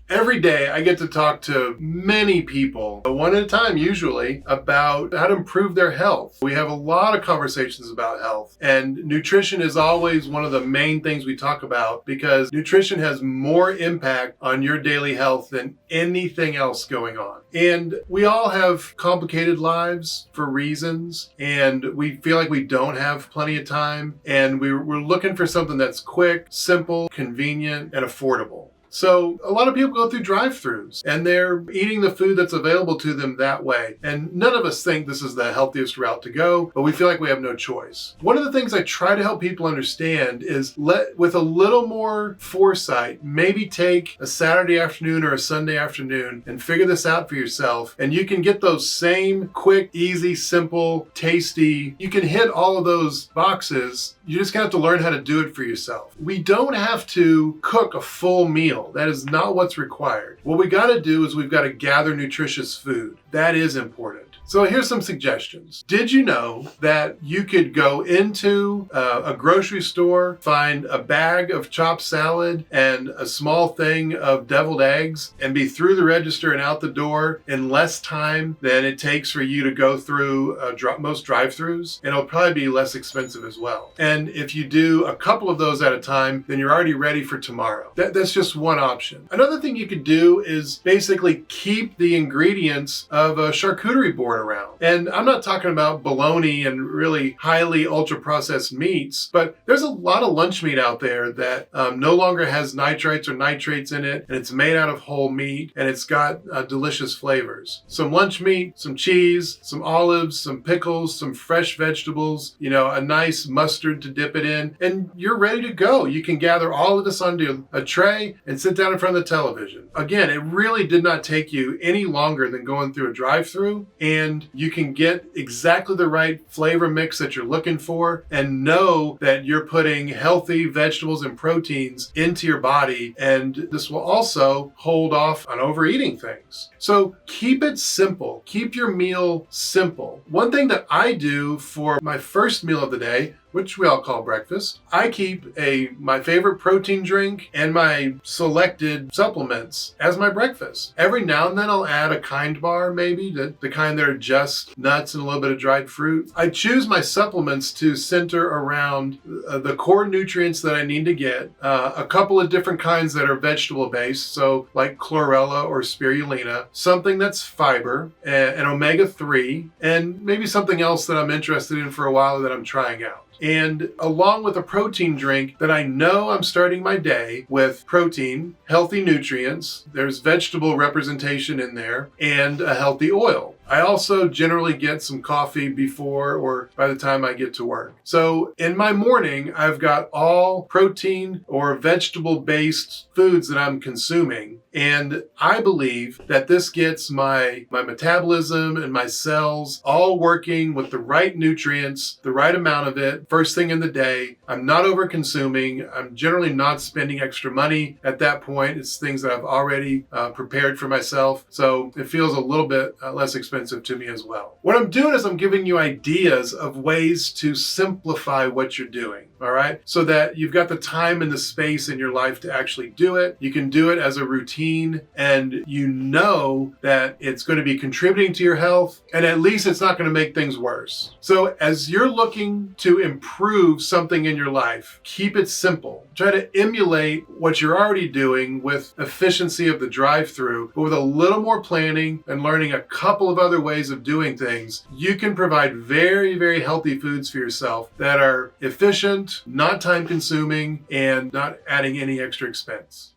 Every day I get to talk to many people, one at a time usually, about how to improve their health. We have a lot of conversations about health, and nutrition is always one of the main things we talk about because nutrition has more impact on your daily health than anything else going on. And we all have complicated lives for reasons, and we feel like we don't have plenty of time, and we're looking for something that's quick, simple, convenient, and affordable. So a lot of people go through drive-thrus and they're eating the food that's available to them that way. And none of us think this is the healthiest route to go, but we feel like we have no choice. One of the things I try to help people understand is with a little more foresight, maybe take a Saturday afternoon or a Sunday afternoon and figure this out for yourself. And you can get those same quick, easy, simple, tasty, you can hit all of those boxes. You just have to learn how to do it for yourself. We don't have to cook a full meal. That is not what's required. What we got to do is we've got to gather nutritious food. That is important. So here's some suggestions. Did you know that you could go into a grocery store, find a bag of chopped salad and a small thing of deviled eggs and be through the register and out the door in less time than it takes for you to go through most drive-thrus? And it'll probably be less expensive as well. And if you do a couple of those at a time, then you're already ready for tomorrow. That's just one option. Another thing you could do is basically keep the ingredients of a charcuterie board around. And I'm not talking about bologna and really highly ultra processed meats, but there's a lot of lunch meat out there that no longer has nitrites or nitrates in it, and it's made out of whole meat, and it's got delicious flavors. Some lunch meat, some cheese, some olives, some pickles, some fresh vegetables, a nice mustard to dip it in, and you're ready to go. You can gather all of this onto a tray and sit down in front of the television. Again, it really did not take you any longer than going through a drive-thru, and you can get exactly the right flavor mix that you're looking for and know that you're putting healthy vegetables and proteins into your body, and this will also hold off on overeating things. So keep it simple. Keep your meal simple. One thing that I do for my first meal of the day, which we all call breakfast, I keep my favorite protein drink and my selected supplements as my breakfast. Every now and then I'll add a kind bar, maybe, the kind that are just nuts and a little bit of dried fruit. I choose my supplements to center around the core nutrients that I need to get, a couple of different kinds that are vegetable based, so like chlorella or spirulina, something that's fiber, an omega-3, and maybe something else that I'm interested in for a while that I'm trying out. And along with a protein drink that I know I'm starting my day with protein, healthy nutrients, there's vegetable representation in there, and a healthy oil. I also generally get some coffee before or by the time I get to work. So in my morning, I've got all protein or vegetable-based foods that I'm consuming. And I believe that this gets my metabolism and my cells all working with the right nutrients, the right amount of it, first thing in the day. I'm not over-consuming. I'm generally not spending extra money at that point. It's things that I've already prepared for myself. So it feels a little bit less expensive to me as well. What I'm doing is I'm giving you ideas of ways to simplify what you're doing. All right. So that you've got the time and the space in your life to actually do it. You can do it as a routine and you know that it's going to be contributing to your health and at least it's not going to make things worse. So as you're looking to improve something in your life, keep it simple. Try to emulate what you're already doing with efficiency of the drive-thru, but with a little more planning and learning a couple of other ways of doing things. You can provide very, very healthy foods for yourself that are efficient, not time consuming, and not adding any extra expense.